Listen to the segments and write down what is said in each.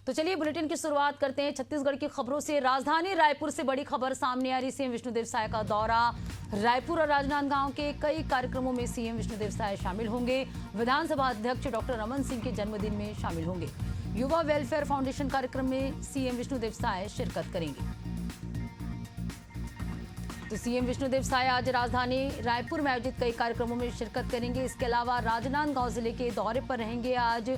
तो चलिए बुलेटिन की शुरुआत करते हैं छत्तीसगढ़ की खबरों से। राजधानी रायपुर से बड़ी खबर सामने आ रही। सीएम विष्णुदेव साय का दौरा। रायपुर और राजनांदगांव के कई कार्यक्रमों में सीएम विष्णुदेव साय शामिल होंगे। विधानसभा अध्यक्ष डॉक्टर रमन सिंह के जन्मदिन में शामिल होंगे। युवा वेलफेयर फाउंडेशन कार्यक्रम में सीएम विष्णुदेव साय शिरकत करेंगे। तो सीएम विष्णुदेव साय आज राजधानी रायपुर में आयोजित कई कार्यक्रमों में शिरकत करेंगे। इसके अलावा राजनांदगांव जिले के दौरे पर रहेंगे। आज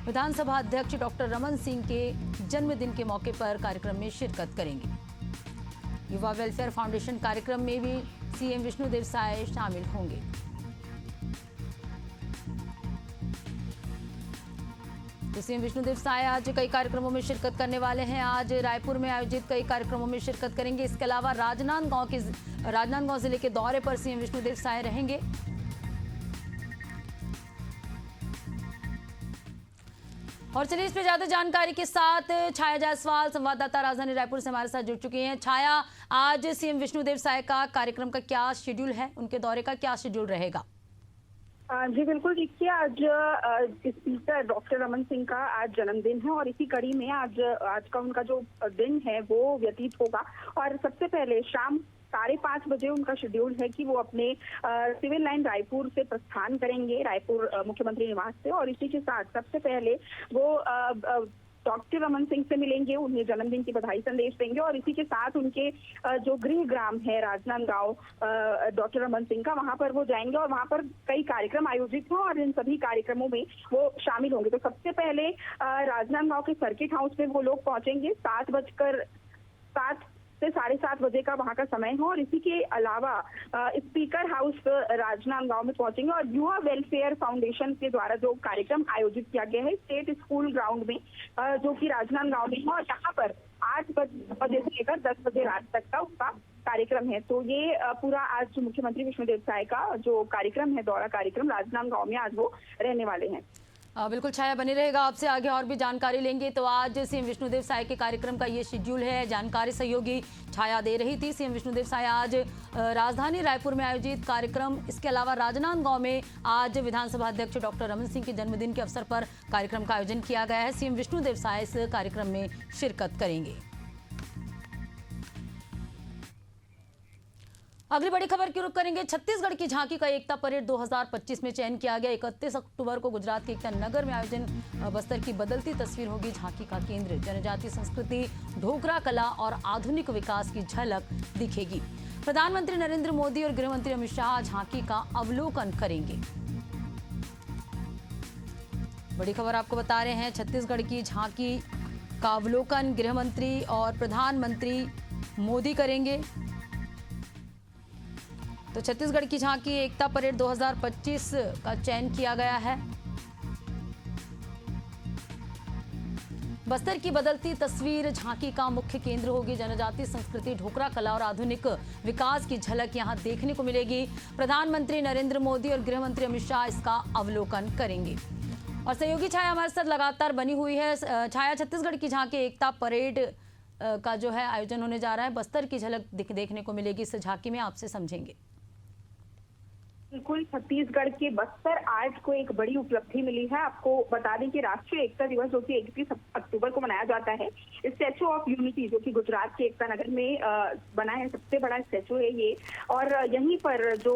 विधानसभा अध्यक्ष डॉक्टर रमन सिंह के जन्मदिन के मौके पर कार्यक्रम में शिरकत करेंगे। युवा वेलफेयर फाउंडेशन कार्यक्रम में भी सीएम विष्णुदेव साय शामिल होंगे। तो सीएम विष्णुदेव साय आज कई कार्यक्रमों में शिरकत करने वाले हैं। आज रायपुर में आयोजित कई कार्यक्रमों में शिरकत करेंगे। इसके अलावा राजनांदगांव जिले के दौरे पर सीएम विष्णुदेव साय रहेंगे। और चलिए इस पे ज्यादा जानकारी के साथ छाया जायसवाल संवाददाता राजधानी रायपुर से हमारे साथ जुड़ चुकी हैं। छाया, आज सीएम विष्णुदेव साय का कार्यक्रम का क्या शेड्यूल है, उनके दौरे का क्या शेड्यूल रहेगा? जी बिल्कुल, देखिए आज स्पीकर डॉक्टर रमन सिंह का आज जन्मदिन है और इसी कड़ी में आज का उनका जो दिन है वो व्यतीत होगा। और सबसे पहले शाम 5:30 बजे उनका शेड्यूल है कि वो अपने सिविल लाइन रायपुर से प्रस्थान करेंगे, रायपुर मुख्यमंत्री निवास से। और इसी के साथ सबसे पहले वो डॉक्टर रमन सिंह से मिलेंगे, उन्हें जन्मदिन की बधाई संदेश देंगे। और इसी के साथ उनके जो गृह ग्राम है राजनांदगांव डॉक्टर रमन सिंह का, वहां पर वो जाएंगे और वहां पर कई कार्यक्रम आयोजित हों और इन सभी कार्यक्रमों में वो शामिल होंगे। तो सबसे पहले राजनांदगांव के सर्किट हाउस में वो लोग पहुंचेंगे। 7 से 7:30 बजे का वहां का समय हो। और इसी के अलावा स्पीकर हाउस राजनांदगांव में पहुंचेंगे और युवा वेलफेयर फाउंडेशन के द्वारा जो कार्यक्रम आयोजित किया गया है स्टेट स्कूल ग्राउंड में, जो कि राजनांदगांव में है, और यहाँ पर 8 बजे से लेकर 10 बजे रात तक का उसका कार्यक्रम है। तो ये पूरा आज मुख्यमंत्री विष्णुदेव साय का जो कार्यक्रम है, दौरा कार्यक्रम राजनांदगांव में आज वो रहने वाले हैं। बिल्कुल छाया, बनी रहेगा, आपसे आगे और भी जानकारी लेंगे। तो आज सीएम विष्णुदेव साय के कार्यक्रम का ये शेड्यूल है। जानकारी सहयोगी छाया दे रही थी। सीएम विष्णुदेव साय आज राजधानी रायपुर में आयोजित कार्यक्रम, इसके अलावा राजनांदगांव में आज विधानसभा अध्यक्ष डॉक्टर रमन सिंह के जन्मदिन के अवसर पर कार्यक्रम का आयोजन किया गया है। सीएम विष्णुदेव साय इस कार्यक्रम में शिरकत करेंगे। अगली बड़ी खबर की रुख करेंगे। छत्तीसगढ़ की झांकी का एकता परेड 2025 में चयन किया गया। 31 अक्टूबर को गुजरात के एकता नगर में आयोजन। बस्तर की बदलती तस्वीर होगी झांकी का केंद्र। जनजातीय संस्कृति, ढोकरा कला और आधुनिक विकास की झलक दिखेगी। प्रधानमंत्री नरेंद्र मोदी और गृहमंत्री अमित शाह झांकी का अवलोकन करेंगे। बड़ी खबर आपको बता रहे हैं, छत्तीसगढ़ की झांकी का अवलोकन गृहमंत्री और प्रधानमंत्री मोदी करेंगे। तो छत्तीसगढ़ की झांकी एकता परेड 2025 का चयन किया गया है। बस्तर की बदलती तस्वीर झांकी का मुख्य केंद्र होगी। जनजातीय संस्कृति, ढोकरा कला और आधुनिक विकास की झलक यहां देखने को मिलेगी। प्रधानमंत्री नरेंद्र मोदी और गृहमंत्री अमित शाह इसका अवलोकन करेंगे। और सहयोगी छाया हमारे साथ लगातार बनी हुई है। छाया, छत्तीसगढ़ की झांकी एकता परेड का जो है आयोजन होने जा रहा है, बस्तर की झलक देखने को मिलेगी इस झांकी में, आपसे समझेंगे। बिल्कुल, छत्तीसगढ़ के बस्तर आर्ट को एक बड़ी उपलब्धि मिली है। आपको बता दें कि राष्ट्रीय एकता दिवस जो कि 31 अक्टूबर को मनाया जाता है, स्टैचू ऑफ यूनिटी जो कि गुजरात के एकता नगर में बना है, सबसे बड़ा स्टैचू है ये। और यहीं पर जो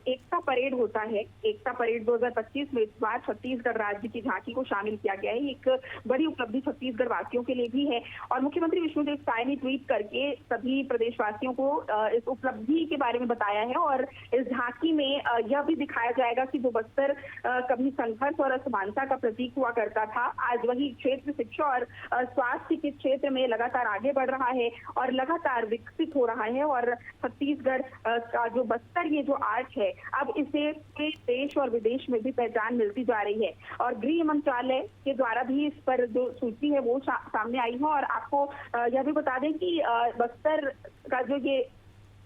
एकता परेड होता है, एकता परेड 2025 में इस बार छत्तीसगढ़ राज्य की झांकी को शामिल किया गया है। एक बड़ी उपलब्धि छत्तीसगढ़ वासियों के लिए भी है। और मुख्यमंत्री विष्णुदेव साय ने ट्वीट करके सभी प्रदेशवासियों को इस उपलब्धि के बारे में बताया है। और इस झांकी में यह भी दिखाया जाएगा कि जो बस्तर कभी संघर्ष और असमानता का प्रतीक हुआ करता था, आज वही क्षेत्र शिक्षा और स्वास्थ्य के क्षेत्र में लगातार आगे बढ़ रहा है और लगातार विकसित हो रहा है। और छत्तीसगढ़ का जो बस्तर ये जो आर्ट है, अब इसे पूरे देश और विदेश में भी पहचान मिलती जा रही है। और गृह मंत्रालय के द्वारा भी इस पर जो सूची है वो सामने आई है। और आपको यह भी बता दें कि बस्तर का जो ये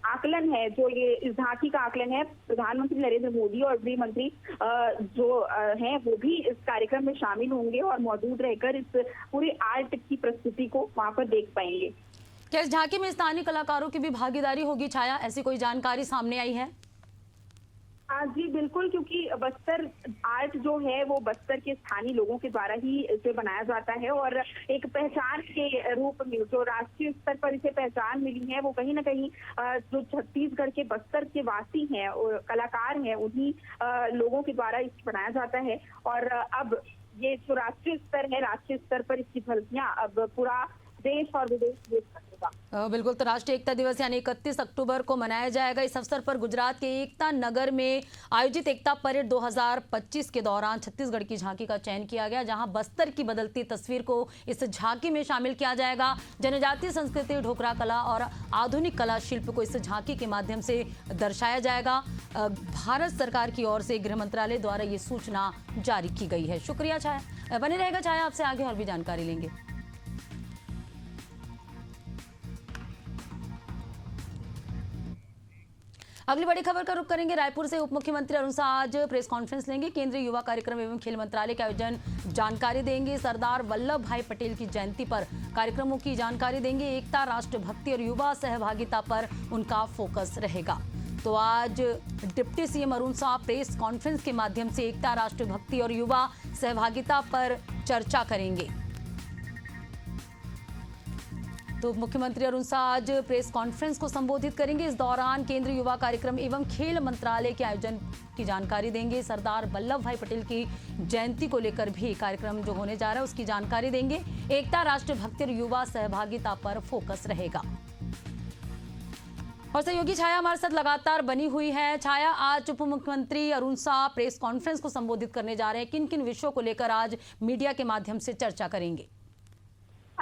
आकलन है, जो ये इस झांकी का आकलन है, प्रधानमंत्री नरेंद्र मोदी और गृह मंत्री जो हैं वो भी इस कार्यक्रम में शामिल होंगे और मौजूद रहकर इस पूरे आर्ट की प्रस्तुति को वहां पर देख पाएंगे। क्या इस झांकी में स्थानीय कलाकारों की भी भागीदारी होगी छाया, ऐसी कोई जानकारी सामने आई है? जी बिल्कुल, क्योंकि बस्तर आर्ट जो है वो बस्तर के स्थानीय लोगों के द्वारा ही इसे बनाया जाता है और एक पहचान के रूप में जो राष्ट्रीय स्तर पर इसे पहचान मिली है वो कहीं ना कहीं जो छत्तीसगढ़ के बस्तर के वासी हैं और कलाकार हैं उन्हीं लोगों के द्वारा इसे बनाया जाता है। और अब ये जो राष्ट्रीय स्तर है, राष्ट्रीय स्तर पर इसकी झलकियां अब पूरा देश और विदेश देख सकेगा। बिल्कुल, तो राष्ट्रीय एकता दिवस यानी 31 अक्टूबर को मनाया जाएगा। इस अवसर पर गुजरात के एकता नगर में आयोजित एकता परेड 2025 के दौरान छत्तीसगढ़ की झांकी का चयन किया गया, जहां बस्तर की बदलती तस्वीर को इस झांकी में शामिल किया जाएगा। जनजातीय संस्कृति, ढोकरा कला और आधुनिक कला शिल्प को इस झांकी के माध्यम से दर्शाया जाएगा। भारत सरकार की ओर से गृह मंत्रालय द्वारा ये सूचना जारी की गई है। शुक्रिया छाया, बने रहेगा छाया, आपसे आगे और भी जानकारी लेंगे। अगली बड़ी खबर का रुख करेंगे रायपुर से। उप मुख्यमंत्री अरुण साह आज प्रेस कॉन्फ्रेंस लेंगे। केंद्रीय युवा कार्यक्रम एवं खेल मंत्रालय के आयोजन जानकारी देंगे। सरदार वल्लभ भाई पटेल की जयंती पर कार्यक्रमों की जानकारी देंगे। एकता, राष्ट्रभक्ति और युवा सहभागिता पर उनका फोकस रहेगा। तो आज deputy CM Arun Sah press conference के माध्यम से एकता, राष्ट्रभक्ति और युवा सहभागिता पर चर्चा करेंगे। तो मुख्यमंत्री अरुण साह आज प्रेस कॉन्फ्रेंस को संबोधित करेंगे। इस दौरान केंद्रीय युवा कार्यक्रम एवं खेल मंत्रालय के आयोजन की जानकारी देंगे। सरदार वल्लभ भाई पटेल की जयंती को लेकर भी कार्यक्रम जो होने जा रहा है उसकी जानकारी देंगे। एकता, राष्ट्रभक्ति और युवा सहभागिता पर फोकस रहेगा। और सहयोगी छाया हमारे साथ लगातार बनी हुई है। छाया, आज उप मुख्यमंत्री अरुण साह प्रेस कॉन्फ्रेंस को संबोधित करने जा रहे हैं। किन किन विषयों को लेकर आज मीडिया के माध्यम से चर्चा करेंगे?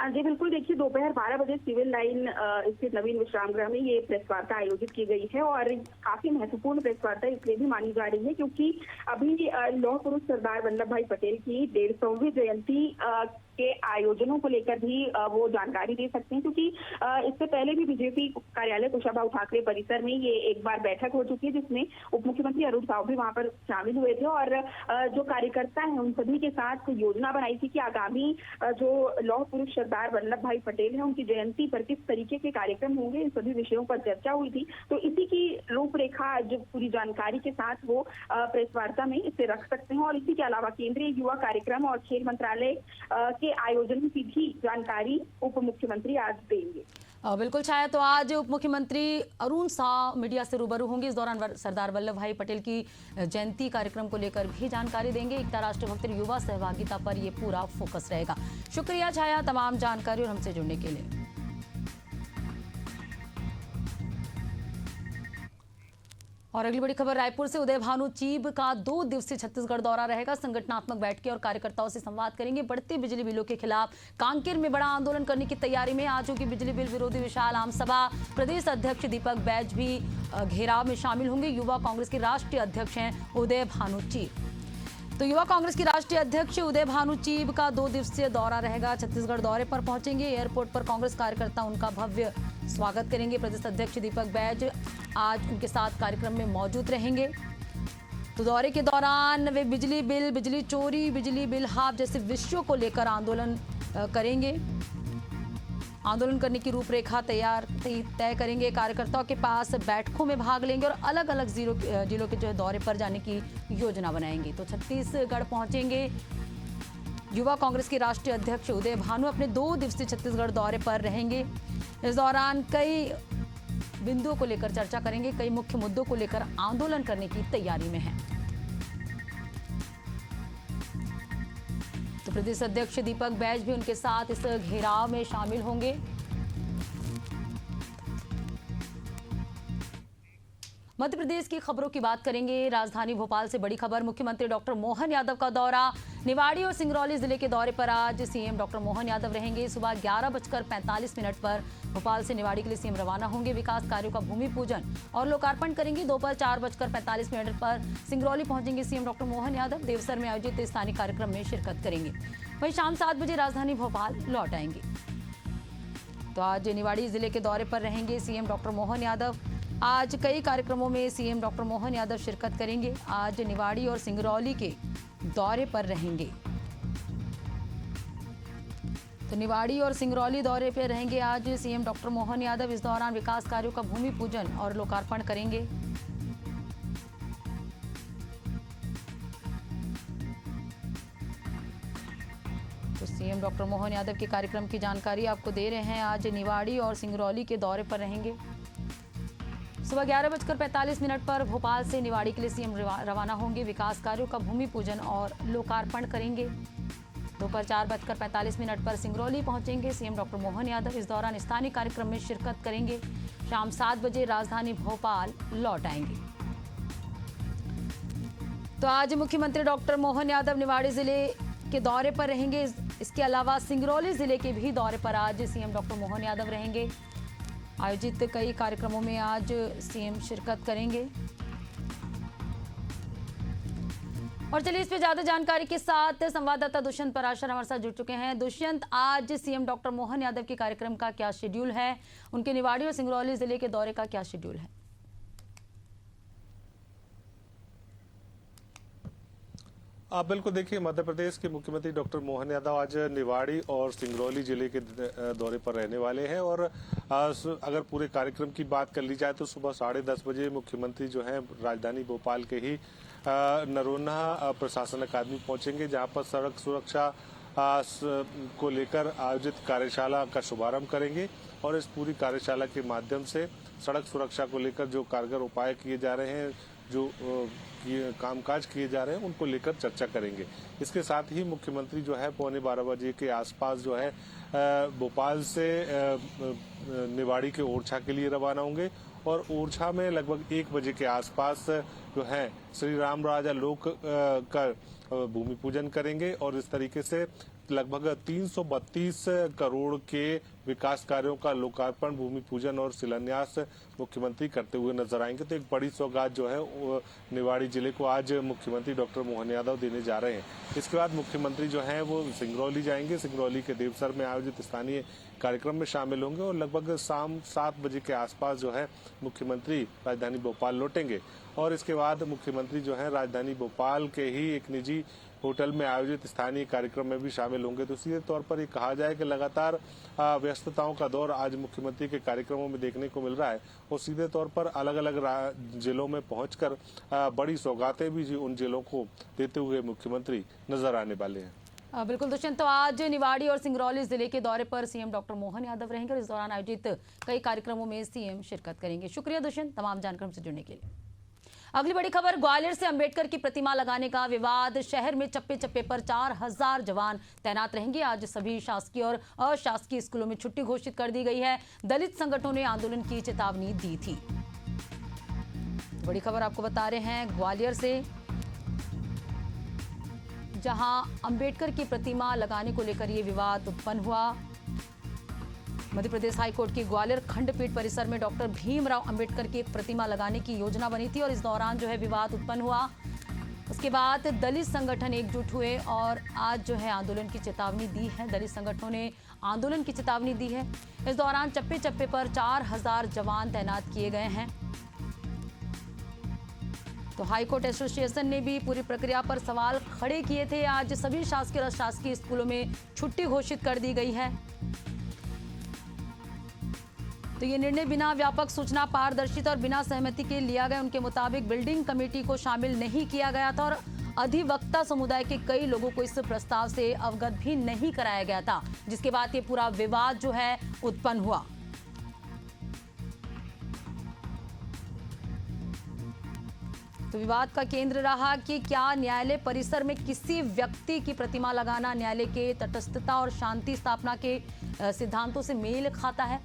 जी बिल्कुल, देखिए दोपहर 12 बजे सिविल लाइन स्थित नवीन विश्राम गृह में ये प्रेस वार्ता आयोजित की गई है और काफी महत्वपूर्ण प्रेस वार्ता इसलिए भी मानी जा रही है क्योंकि अभी लौह पुरुष सरदार वल्लभ भाई पटेल की 150वीं जयंती के आयोजनों को लेकर भी वो जानकारी दे सकते हैं, क्योंकि इससे पहले भी बीजेपी कार्यालय कुशाभाऊ ठाकरे परिसर में ये एक बार बैठक हो चुकी है जिसमें उप मुख्यमंत्री अरुण साह भी वहां पर शामिल हुए थे और जो कार्यकर्ता हैं उन सभी के साथ योजना बनाई थी कि आगामी जो लौह पुरुष सरदार वल्लभ भाई पटेल है उनकी जयंती पर किस तरीके के कार्यक्रम होंगे, इन सभी विषयों पर चर्चा हुई थी। तो इसी की रूपरेखा जो पूरी जानकारी के साथ वो प्रेस वार्ता में इसे रख सकते हैं और इसी के अलावा केंद्रीय युवा कार्यक्रम और खेल मंत्रालय के आयोजन की भी जानकारी उप मुख्यमंत्री आज देंगे। बिल्कुल छाया, तो आज उप मुख्यमंत्री अरुण साह मीडिया से रूबरू होंगे। इस दौरान सरदार वल्लभ भाई पटेल की जयंती कार्यक्रम को लेकर भी जानकारी देंगे। एकता, राष्ट्रभक्ति और युवा सहभागिता पर ये पूरा फोकस रहेगा। शुक्रिया छाया तमाम जानकारी और हमसे जुड़ने के लिए। और अगली बड़ी खबर रायपुर से। उदय भानु चीब का 2 दिवसीय छत्तीसगढ़ दौरा रहेगा। संगठनात्मक बैठकें और कार्यकर्ताओं से संवाद करेंगे। बढ़ते बिजली बिलों के खिलाफ कांकेर में बड़ा आंदोलन करने की तैयारी में। आज होगी बिजली बिल विरोधी विशाल आम सभा। प्रदेश अध्यक्ष दीपक बैज भी घेराव में शामिल होंगे। युवा कांग्रेस के राष्ट्रीय अध्यक्ष हैं उदय भानु चीब। तो युवा कांग्रेस की राष्ट्रीय अध्यक्ष उदय भानु चीब का 2 दिवसीय दौरा रहेगा। छत्तीसगढ़ दौरे पर पहुंचेंगे। एयरपोर्ट पर कांग्रेस कार्यकर्ता उनका भव्य स्वागत करेंगे। प्रदेश अध्यक्ष दीपक बैज आज उनके साथ कार्यक्रम में मौजूद रहेंगे। तो दौरे के दौरान वे बिजली बिल, बिजली चोरी, बिजली बिल हाफ जैसे विषयों को लेकर आंदोलन करेंगे। आंदोलन करने की रूपरेखा तय करेंगे। कार्यकर्ताओं के पास बैठकों में भाग लेंगे और अलग अलग जिलों के जो है दौरे पर जाने की योजना बनाएंगे। तो छत्तीसगढ़ पहुंचेंगे युवा कांग्रेस के राष्ट्रीय अध्यक्ष उदय भानु। अपने 2 दिवसीय छत्तीसगढ़ दौरे पर रहेंगे। इस दौरान कई बिंदुओं को लेकर चर्चा करेंगे। कई मुख्य मुद्दों को लेकर आंदोलन करने की तैयारी में है। तो प्रदेश अध्यक्ष दीपक बैज भी उनके साथ इस घेराव में शामिल होंगे। मध्य प्रदेश की खबरों की बात करेंगे। राजधानी भोपाल से बड़ी खबर। मुख्यमंत्री डॉक्टर मोहन यादव का दौरा। निवाड़ी और सिंगरौली जिले के दौरे पर आज सीएम डॉक्टर मोहन यादव रहेंगे। सुबह 11:45 पर भोपाल से निवाड़ी के लिए सीएम रवाना होंगे। विकास कार्यों का भूमि पूजन और लोकार्पण करेंगे। दोपहर 4:45 पर सिंगरौली पहुंचेंगे सीएम डॉक्टर मोहन यादव। देवसर में आयोजित स्थानीय कार्यक्रम में शिरकत करेंगे। वहीं शाम 7 बजे राजधानी भोपाल लौट आएंगे। तो आज निवाड़ी जिले के दौरे पर रहेंगे सीएम डॉक्टर मोहन यादव। आज कई कार्यक्रमों में सीएम डॉक्टर मोहन यादव शिरकत करेंगे। आज निवाड़ी और सिंगरौली के दौरे पर रहेंगे। तो निवाड़ी और सिंगरौली दौरे पर रहेंगे आज सीएम डॉक्टर मोहन यादव। इस दौरान विकास कार्यों का भूमि पूजन और लोकार्पण करेंगे। डॉक्टर मोहन यादव के कार्यक्रम की जानकारी आपको दे रहे हैं। आज निवाड़ी और सिंगरौली के दौरे पर रहेंगे। सुबह 11:45 पर भोपाल से निवाड़ी के लिए सीएम रवाना होंगे। विकास कार्यों का भूमि पूजन और लोकार्पण करेंगे। दोपहर 4:45 पर सिंगरौली पहुंचेंगे सीएम डॉक्टर मोहन यादव। इस दौरान स्थानीय कार्यक्रम में शिरकत करेंगे। शाम 7 बजे राजधानी भोपाल लौट आएंगे। तो आज मुख्यमंत्री डॉक्टर मोहन यादव निवाड़ी जिले के दौरे पर रहेंगे। इसके अलावा सिंगरौली जिले के भी दौरे पर आज सीएम डॉक्टर मोहन यादव रहेंगे। आयोजित कई कार्यक्रमों में आज सीएम शिरकत करेंगे। और चलिए इस पे ज्यादा जानकारी के साथ संवाददाता दुष्यंत पराशर हमारे साथ जुड़ चुके हैं। दुष्यंत, आज सीएम डॉक्टर मोहन यादव के कार्यक्रम का क्या शेड्यूल है? उनके निवाड़ी और सिंगरौली जिले के दौरे का क्या शेड्यूल है? आप बिल्कुल देखिए, मध्य प्रदेश के मुख्यमंत्री डॉक्टर मोहन यादव आज निवाड़ी और सिंगरौली जिले के दौरे पर रहने वाले हैं। और अगर पूरे कार्यक्रम की बात कर ली जाए तो सुबह 10:30 बजे मुख्यमंत्री जो है राजधानी भोपाल के ही नरोन्हा प्रशासन अकादमी पहुंचेंगे, जहां पर सड़क सुरक्षा को लेकर आयोजित कार्यशाला का शुभारंभ करेंगे। और इस पूरी कार्यशाला के माध्यम से सड़क सुरक्षा को लेकर जो कारगर उपाय किए जा रहे हैं, जो कामकाज किए जा रहे हैं, उनको लेकर चर्चा करेंगे। इसके साथ ही मुख्यमंत्री जो है 11:15 बजे के आसपास जो है भोपाल से निवाड़ी के ओरछा के लिए रवाना होंगे। और ओरछा में लगभग 1 बजे के आसपास जो है श्री राम राजा लोक का भूमि पूजन करेंगे। और इस तरीके से लगभग 332 करोड़ के विकास कार्यों का लोकार्पण, भूमि पूजन और शिलान्यास मुख्यमंत्री करते हुए नजर आएंगे। तो एक बड़ी सौगात जो है निवाड़ी जिले को आज मुख्यमंत्री डॉक्टर मोहन यादव देने जा रहे हैं। इसके बाद मुख्यमंत्री जो है वो सिंगरौली जाएंगे। सिंगरौली के देवसर में आयोजित स्थानीय कार्यक्रम में शामिल होंगे। और लगभग शाम 7 बजे के आसपास जो है मुख्यमंत्री राजधानी भोपाल लौटेंगे। और इसके बाद मुख्यमंत्री जो है राजधानी भोपाल के ही एक निजी होटल में आयोजित स्थानीय कार्यक्रम में भी शामिल होंगे। तो सीधे तौर पर ये कहा जाए कि लगातार व्यस्तताओं का दौर आज मुख्यमंत्री के कार्यक्रमों में देखने को मिल रहा है। और सीधे तौर पर अलग अलग जिलों में पहुंचकर बड़ी सौगातें भी उन जिलों को देते हुए मुख्यमंत्री नजर आने वाले हैं। बिल्कुल दुष्यंत, तो आज निवाड़ी और सिंगरौली जिले के दौरे पर सीएम डॉक्टर मोहन यादव रहेंगे और इस दौरान आयोजित कई कार्यक्रमों में सीएम शिरकत करेंगे। शुक्रिया दुष्यंत तमाम जानकारी से जुड़ने के लिए। अगली बड़ी खबर, ग्वालियर से अंबेडकर की प्रतिमा लगाने का विवाद। शहर में चप्पे चप्पे पर 4000 जवान तैनात रहेंगे। आज सभी शासकीय और अशासकीय स्कूलों में छुट्टी घोषित कर दी गई है। दलित संगठनों ने आंदोलन की चेतावनी दी थी। बड़ी खबर आपको बता रहे हैं ग्वालियर से, जहां अंबेडकर की प्रतिमा लगाने को लेकर यह विवाद उत्पन्न हुआ। मध्य प्रदेश हाईकोर्ट की ग्वालियर खंडपीठ परिसर में डॉक्टर भीमराव अंबेडकर की एक प्रतिमा लगाने की योजना बनी थी और इस दौरान जो है विवाद उत्पन्न हुआ। उसके बाद दलित संगठन एकजुट हुए और आज जो है आंदोलन की चेतावनी दी है। दलित संगठनों ने आंदोलन की चेतावनी दी है। इस दौरान चप्पे चप्पे पर 4000 जवान तैनात किए गए हैं। तो हाईकोर्ट एसोसिएशन ने भी पूरी प्रक्रिया पर सवाल खड़े किए थे। आज सभी शासकीय और अशासकीय स्कूलों में छुट्टी घोषित कर दी गई है। तो ये निर्णय बिना व्यापक सूचना, पारदर्शिता और बिना सहमति के लिया गया। उनके मुताबिक बिल्डिंग कमेटी को शामिल नहीं किया गया था और अधिवक्ता समुदाय के कई लोगों को इस प्रस्ताव से अवगत भी नहीं कराया गया था, जिसके बाद ये पूरा विवाद जो है उत्पन्न हुआ। तो विवाद का केंद्र रहा कि क्या न्यायालय परिसर में किसी व्यक्ति की प्रतिमा लगाना न्यायालय के तटस्थता और शांति स्थापना के सिद्धांतों से मेल खाता है।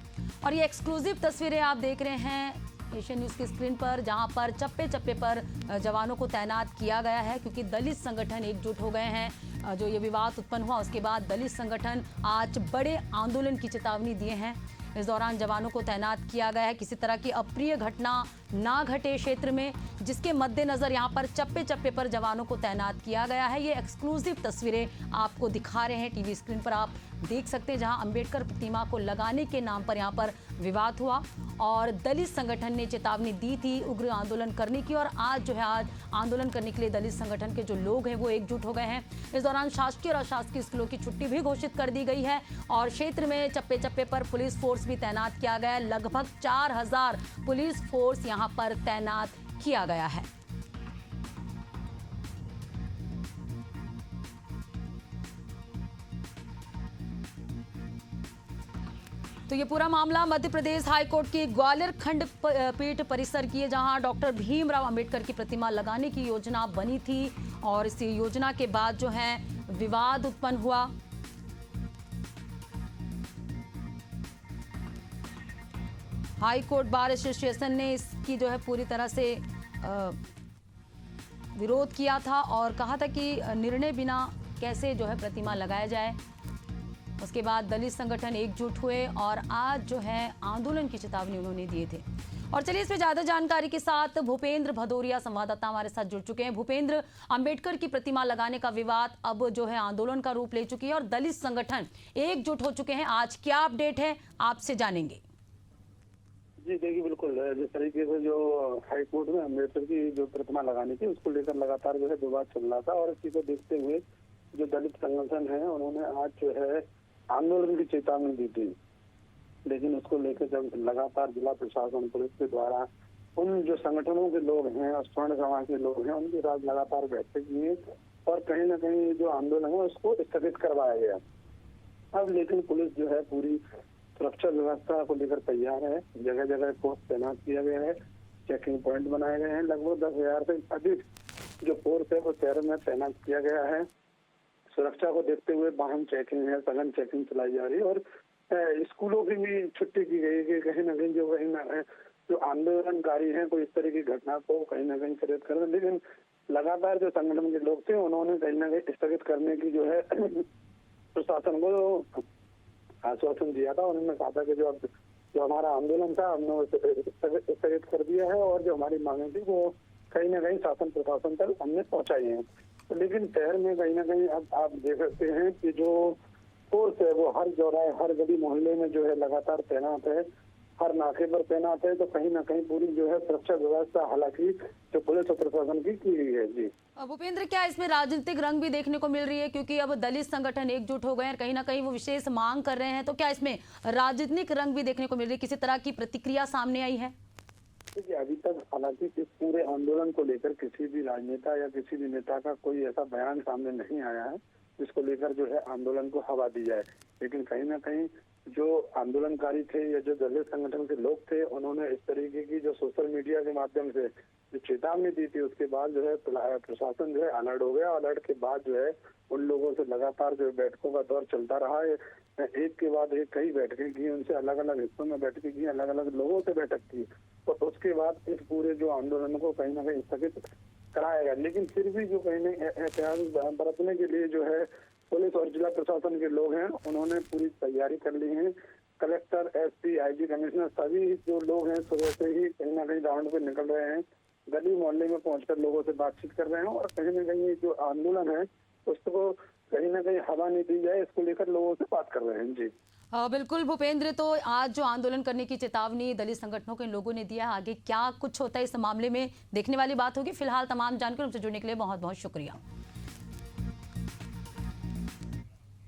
और ये एक्सक्लूसिव तस्वीरें आप देख रहे हैं एशियन न्यूज़ की स्क्रीन पर, जहां पर चप्पे चप्पे पर जवानों को तैनात किया गया है, क्योंकि दलित संगठन एकजुट हो गए हैं। जो ये विवाद उत्पन्न हुआ उसके बाद दलित संगठन आज बड़े आंदोलन की चेतावनी दिए हैं। इस दौरान जवानों को तैनात किया गया है। किसी तरह की अप्रिय घटना ना घटे क्षेत्र में, जिसके मद्देनजर यहाँ पर चप्पे चप्पे पर जवानों को तैनात किया गया है। ये एक्सक्लूसिव तस्वीरें आपको दिखा रहे हैं टीवी स्क्रीन पर, आप देख सकते हैं, जहां अंबेडकर प्रतिमा को लगाने के नाम पर यहाँ पर विवाद हुआ और दलित संगठन ने चेतावनी दी थी उग्र आंदोलन करने की। और आज जो है आज आंदोलन करने के लिए दलित संगठन के जो लोग हैं वो एकजुट हो गए हैं। इस दौरान शासकीय और अशासकीय स्कूलों की छुट्टी भी घोषित कर दी गई है और क्षेत्र में चप्पे चप्पे पर पुलिस फोर्स भी तैनात किया गया है। लगभग 4000 पुलिस फोर्स यहाँ पर तैनात किया गया है। तो ये पूरा मामला मध्य प्रदेश हाईकोर्ट की ग्वालियर खंडपीठ परिसर की है, जहां डॉक्टर भीमराव अंबेडकर की प्रतिमा लगाने की योजना बनी थी और इस योजना के बाद जो है विवाद उत्पन्न हुआ। हाईकोर्ट बार एसोसिएशन ने इसकी जो है पूरी तरह से विरोध किया था और कहा था कि निर्णय बिना कैसे जो है प्रतिमा लगाया जाए। उसके बाद दलित संगठन एकजुट हुए और आज जो है आंदोलन की चेतावनी उन्होंने दिए थे। और चलिए इसमें ज्यादा जानकारी के साथ भूपेंद्र भदौरिया संवाददाता हमारे साथ जुड़ चुके हैं। भूपेंद्र, अंबेडकर की प्रतिमा लगाने का विवाद अब जो है आंदोलन का रूप ले चुकी है और दलित संगठन एकजुट हो चुके हैं। आज क्या अपडेट है, आपसे जानेंगे। जी देखिए, बिल्कुल जिस तरीके से जो हाईकोर्ट में अम्बेडकर की जो प्रतिमा लगानी थी उसको लेकर लगातार जो है विवाद चल रहा था और इसी को देखते हुए जो दलित संगठन है उन्होंने आज जो है आंदोलन की चेतावनी दी थी। लेकिन उसको लेकर जब लगातार जिला प्रशासन पुलिस के द्वारा उन जो संगठनों के लोग हैं और स्वर्ण समाज के लोग हैं उनके साथ लगातार बैठक किए और कहीं ना कहीं जो आंदोलन है उसको स्थगित करवाया गया। अब लेकिन पुलिस जो है पूरी सुरक्षा व्यवस्था को लेकर तैयार है। जगह जगह फोर्स तैनात किया गया है, चेकिंग पॉइंट बनाए गए हैं। लगभग 10,000 से अधिक जो फोर्स है वो शहर में तैनात किया गया है। सुरक्षा को देखते हुए वाहन चेकिंग है, सघन चेकिंग चलाई जा रही है और स्कूलों की भी छुट्टी की गई कि कहीं ना कहीं जो आंदोलनकारी हैं कोई इस तरह की घटना को कहीं ना कहीं प्रेरित करें। लेकिन लगातार जो संगठन के लोग थे उन्होंने कहीं ना कहीं स्थगित करने की जो है प्रशासन को आश्वासन दिया था। उन्होंने कहा था कि जो हमारा आंदोलन था हमने स्थगित कर दिया है और जो हमारी मांगे थी वो कहीं ना कहीं शासन प्रशासन तक हमने पहुंचाई है। तो लेकिन शहर में कहीं ना कहीं अब आप देख सकते हैं कि जो फोर्स है वो हर चौराहे हर गली मोहल्ले में जो है लगातार तैनात है, हर नाके पर तैनात है। तो कहीं ना कहीं पूरी जो है सुरक्षा व्यवस्था हालांकि जो पुलिस और प्रशासन की गई है। जी भूपेंद्र, क्या इसमें राजनीतिक रंग भी देखने को मिल रही है, क्योंकि अब दलित संगठन एकजुट हो गए हैं, कहीं ना कहीं वो विशेष मांग कर रहे हैं, तो क्या इसमें राजनीतिक रंग भी देखने को मिल रही है? किसी तरह की प्रतिक्रिया सामने आई है? देखिए, अभी तक हालांकि इस पूरे आंदोलन को लेकर किसी भी राजनेता या किसी भी नेता का कोई ऐसा बयान सामने नहीं आया है जिसको लेकर जो है आंदोलन को हवा दी जाए। लेकिन कहीं ना कहीं जो आंदोलनकारी थे या जो दलित संगठन के लोग थे उन्होंने इस तरीके की जो सोशल मीडिया के माध्यम से जो चेतावनी दी थी उसके बाद जो है प्रशासन जो है अलर्ट हो गया। अलर्ट के बाद जो है उन लोगों से लगातार जो बैठकों का दौर चलता रहा है। एक के बाद एक कई बैठकें की, उनसे अलग अलग हिस्सों में बैठकें की, अलग अलग लोगों से बैठक की। तो उसके बाद इस पूरे जो आंदोलन को कहीं ना कहीं स्थगित कराया गया। लेकिन फिर भी जो कहीं एहतियात बरतने के लिए जो है पुलिस और जिला प्रशासन के लोग हैं उन्होंने पूरी तैयारी कर ली है। कलेक्टर, एसपी, आईजी, कमिश्नर सभी जो लोग हैं सुबह से ही कहीं ना कहीं राउंड पे निकल रहे हैं, गली मोहल्ले में पहुंचकर लोगों से बातचीत कर रहे हैं और कहीं ना कहीं जो आंदोलन है उसको कहीं ना कहीं हवा नहीं दी जाए इसको लेकर लोगों से बात कर रहे हैं। जी बिल्कुल भूपेंद्र, तो आज जो आंदोलन करने की चेतावनी दलित संगठनों के लोगों ने दिया है, आगे क्या कुछ होता है इस मामले में देखने वाली बात होगी। फिलहाल तमाम जानकारी हमसे जुड़ने के लिए बहुत बहुत शुक्रिया।